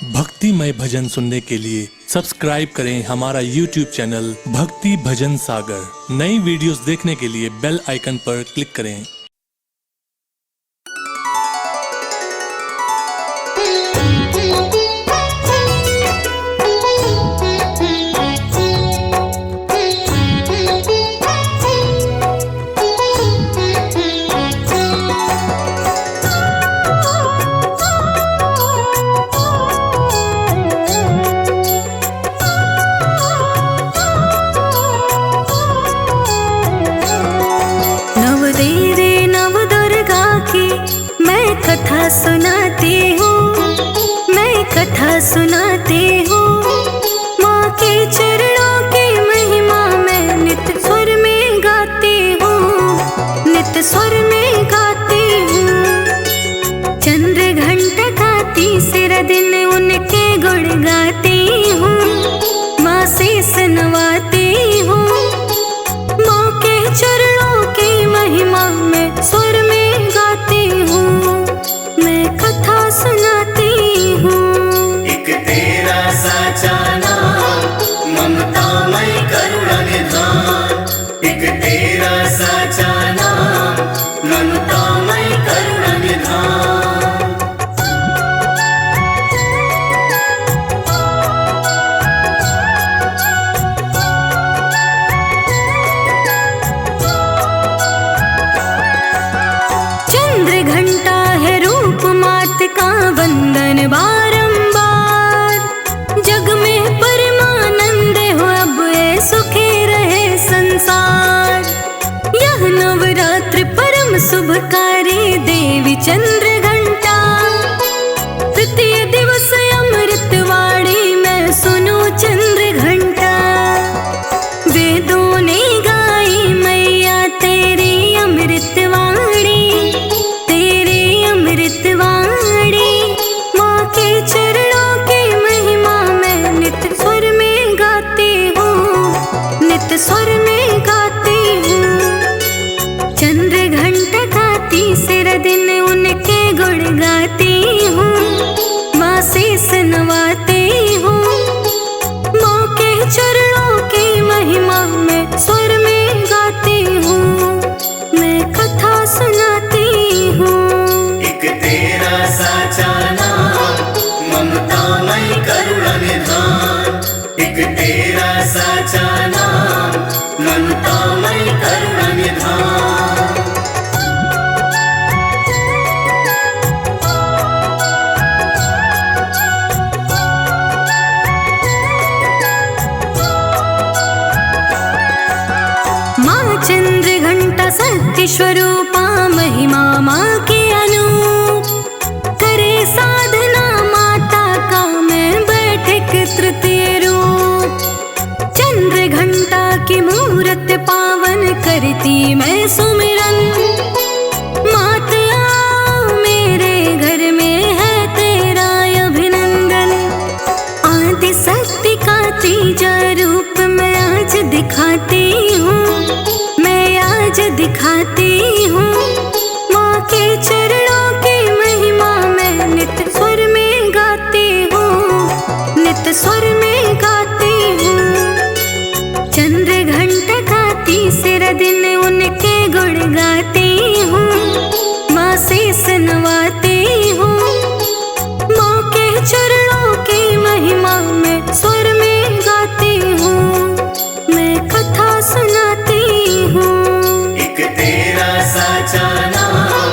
भक्तिमय भजन सुनने के लिए सब्सक्राइब करें हमारा YouTube चैनल भक्ति भजन सागर। नई वीडियोस देखने के लिए बेल आइकन पर क्लिक करें। कथा सुनाती हूँ, मैं कथा सुनाती हूँ। माँ के चरणों की महिमा मैं नित्य स्वर में गाती हूँ, नित्य स्वर में गाती हूँ। चंद्र घंटा का तीसरा दिन उनके गुण गाती हूँ, माँ शीस नवाती हूँ। माँ के चरणों की महिमा मैं स्वर में गाती हूँ, कथा सुनाती हूँ। एक तेरा साचा नाम ममतामय करुणा निधान। एक तेरा साचा नाम ममतामय करुणा निधान। चंद्र घंटा है रूप मात का वंदन बारंबार। जग में परमानंद हो अब ये सुखी रहे संसार। यह नवरात्र परम शुभकारी देवी चंद्र घंटा। तृतीय दिवस अमृतवाणी में सुनो चंद्र घंटा। वेदों ने गाई मैया तेरी अमृतवाणी, तेरी अमृतवाणी। माँ के चरणों की महिमा मैं नित्य स्वर में गाती हूँ, नित्य स्वर में गाती हूँ। चंद्र घंटा का तीसरा दिन उनके गुण गाती हूँ, माँ शीस नवाती हूँ। माँ के चरणों की महिमा मैं स्वर में गाती हूँ, मैं कथा सुनाती हूँ। एक तेरा साचा नाम ममतामय करुणा निधान। एक तेरा साचा नाम ममतामय करुणा निधान। माँ चंद्र घंटा सत्य स्वरूपा महिमा माँ के अनूप। करे साधना माता का मैं बैठे के तृतीय रूप। चंद्र घंटा की मूरत पावन करती मैं सुमिरन। मात आओ मेरे घर में है तेरा अभिनंदन। आदि शक्ति का तीजा रूप मैं आज दिखाती हूँ, मैं आज दिखाती हूँ। माँ के चरणों की महिमा मैं नित्य स्वर में गाती हूँ, नित्य स्वर में गाती हूँ। चंद्र घंटा का तीसरा दिन उनके गुण गाती हूँ, माँ शीस नवाती हूँ। माँ के चरणों की महिमा मैं स्वर में गाती हूँ, मैं कथा सुनाती हूँ। एक तेरा साचा नाम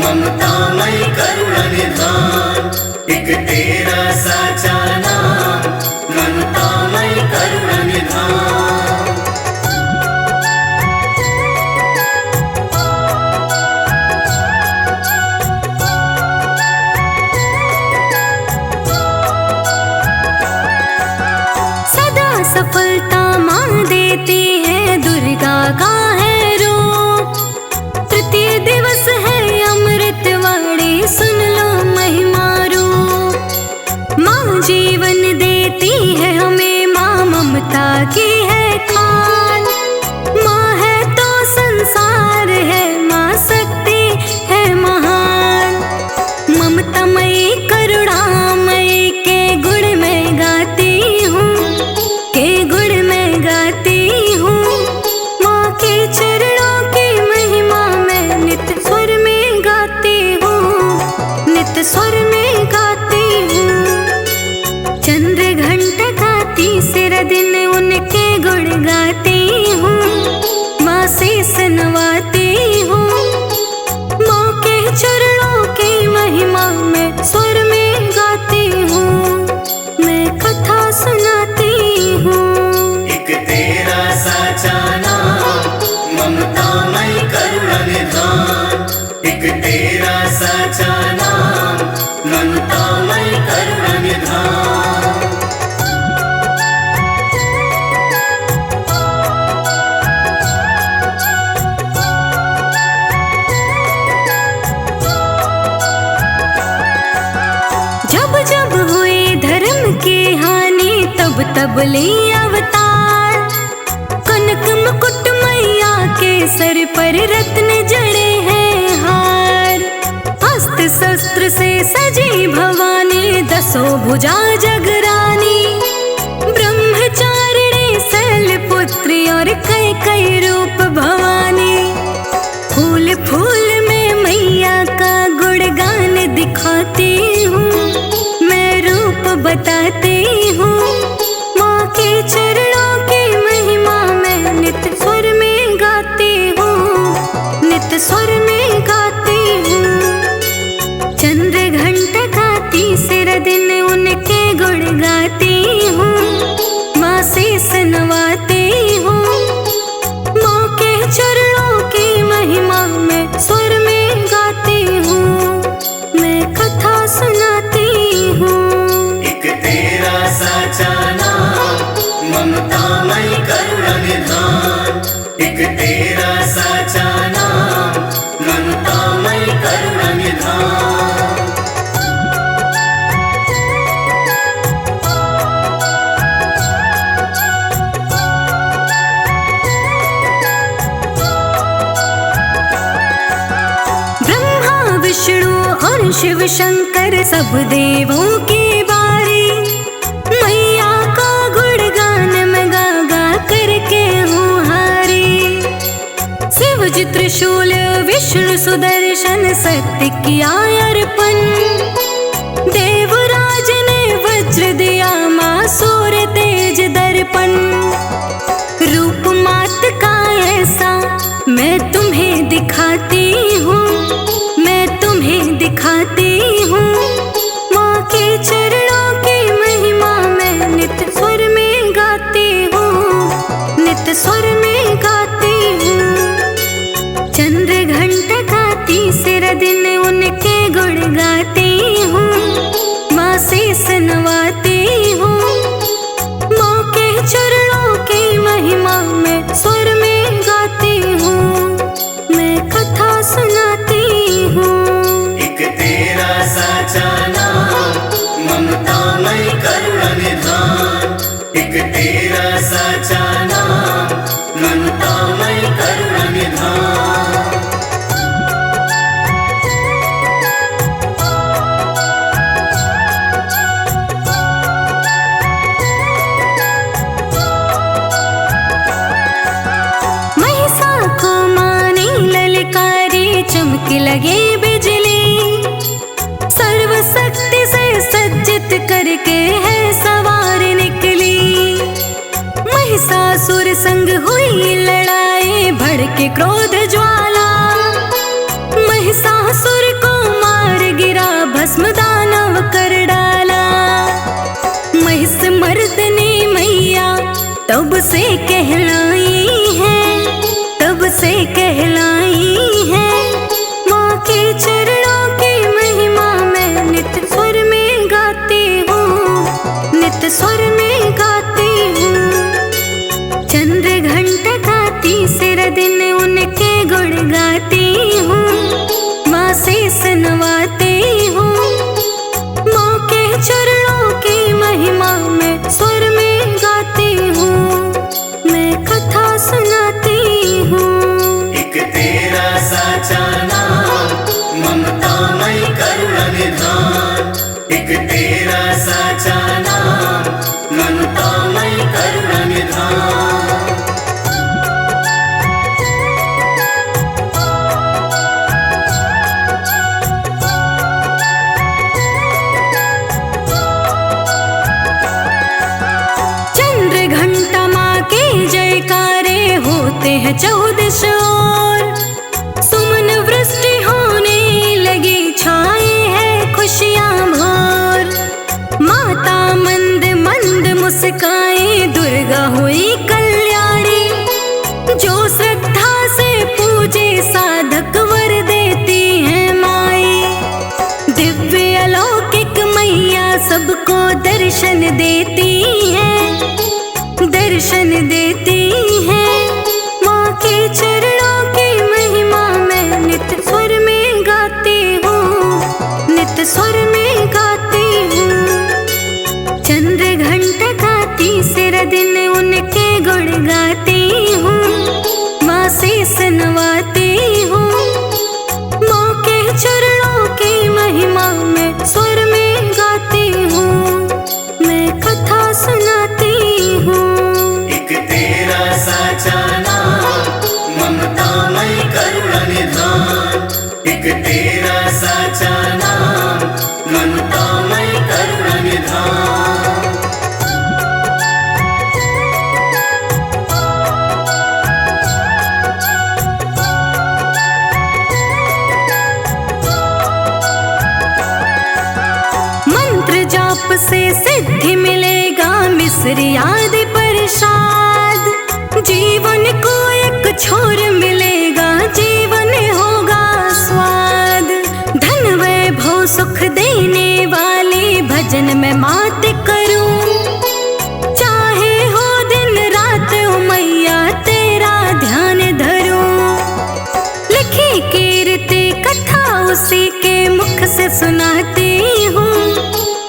ममतामय करुणा निधान। एक तेरा साचा नाम ममतामय करुणा निधान। सदा सफलता माँ देती है, दुर्गा का है रूप। तृतीय दिवस है अमृतवाणी, सुन लो महिमा रूप। माँ जीवन देती है हमें, माँ ममता की है खान। माँ है तो संसार है, माँ शक्ति है महान। ममतामयी करुणामयी के कब ले अवतार। कनक मुकुट मैया के सर पर रत्न जड़े हैं हार। अस्त्र शस्त्र से सजी भवानी, दसों भुजा जगरानी। ब्रह्मचारिणी शैलपुत्री और कई कई रूप भवानी। फूल फूल में मैया का गुणगान दिखाती हूँ, मैं रूप बताती हूँ। माँ के चरणों की महिमा मैं नित्य स्वर में गाती हूँ, नित्य स्वर में गाती हूँ। चंद्र घंटा का तीसरा दिन उनके गुण गाती हूँ, माँ शीस नवाती हूँ। माँ के चरणों की महिमा मैं स्वर में गाती हूँ, मैं कथा सुनाती हूँ। एक तेरा साचा नाम, ममतामयी करुणा निधान। एक तेरा साचा नाम, ममतामयी करुणा निधान। ब्रह्मा विष्णु और शिव शंकर सब देवों की बारी। मैया का गुणगान मैं गा गा करके हूँ हारी। शिव जी त्रिशूल विष्णु सुदर्शन सत्य किया अर्पण। देवराज ने वज्र दिया माँ सूर्य तेज दर्पण। रूप मात का ऐसा मैं तुम्हें दिखाती हूँ, मैं तुम्हें दिखाती हूँ। माँ के चरणों की महिमा मैं नित्य स्वर में गाती हूँ, नित्य स्वर में गाती हूँ। चंद्र घंटा का तीसरा दिन उनके गुण गाती हूँ, माँ शीस नवाती हूँ। माँ के चरणों की महिमा मैं स्वर में गाती हूँ, मैं कथा सुनाती हूँ। एक तेरा साचा नाम, ममतामयी करुणा निधान। एक तेरा साचा नाम, ममतामयी करुणा निधान। महिषा को माने ललकारी, चमक लगे बिजली। सर्वशक्ति से सज्जित करके है सवार निकली। महिषासुर संग हुई लड़ाई, भड़के क्रोध ज्वाला। महिषासुर को मार गिरा, भस्म दानव कर डाला। महिष मर्दनी मैया तब से कहलाई है, तब से कहलाई है। माँ के चरणों की महिमा मैं नित्य स्वर में गाती हूँ, नित्य स्वर में गाती हूँ। चंद्र घंटा का तीसरा दिन उनके गुण गाती हूँ, माँ शीस नवाती हूँ। माँ के चरणों की महिमा मैं स्वर में गाती हूँ, मैं कथा सुनाती हूँ। एक तेरा साचा नाम, ममतामयी करुणा निधान। एक तेरा साचा नाम, ममतामयी करुणा निधान। चंद्र घंटा माँ के जयकारे होते हैं 14 ओर। सुमन वृष्टि होने लगी, छाए है खुशियाँ भोर। माता मंद मंद मुस्काए, दुर्गा हुई कल्याणी। जो श्रद्धा से पूजे साधक वर देती है माई। दिव्य अलौकिक मैया सबको दर्शन देती है, दर्शन देती है। माँ के चरणों की महिमा मैं नित्य स्वर में गाती हूँ, नित्य स्वर में गाती हूँ। चंद्र घंटा का तीसरा गाती हूँ, माँ शीस नवाती हूँ। माँ के चरणों की महिमा में स्वर में गाती हूँ, मैं कथा सुनाती हूँ। एक तेरा साचा नाम ममतामय करुणा निधान। एक तेरा साचा नाम ममतामय करुणा निधान। मंत्र जाप से सिद्धि मिलेगा, मिस्र आदि प्रसाद। जीवन को एक छोर मिलेगा, जीवन होगा स्वाद। धन वैभव सुख देने वाले भजन में मात करूं। चाहे हो दिन रात ओ मैया तेरा ध्यान धरूं। लिखी कीर्ति कथा उसी के मुख से सुनाती हूँ,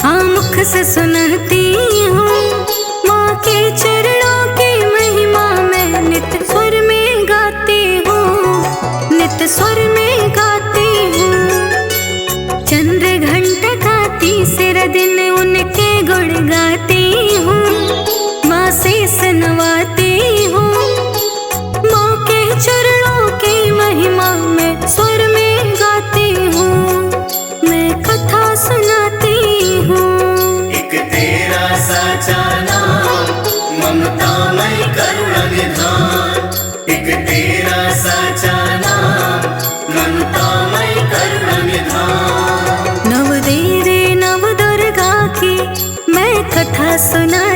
हाँ मुख से सुनाती हूँ। माँ के चरणों की महिमा मैं नित्य स्वर में गाती हूँ, नित्य स्वर में गाती हूँ। चंद्र घंटा गाती सिर दिन उनके गुण गाती हूँ, माँ शीस नवाती हूँ। माँ के चरणों की महिमा मैं स्वर में गाती हूँ, मैं कथा सुनाती हूँ। एक तेरा साचा नाम ममतामय करुणा निधान। एक तेरा साचा नाम ममतामय करुणा निधान। नव देवी नव दुर्गा की मैं कथा सुना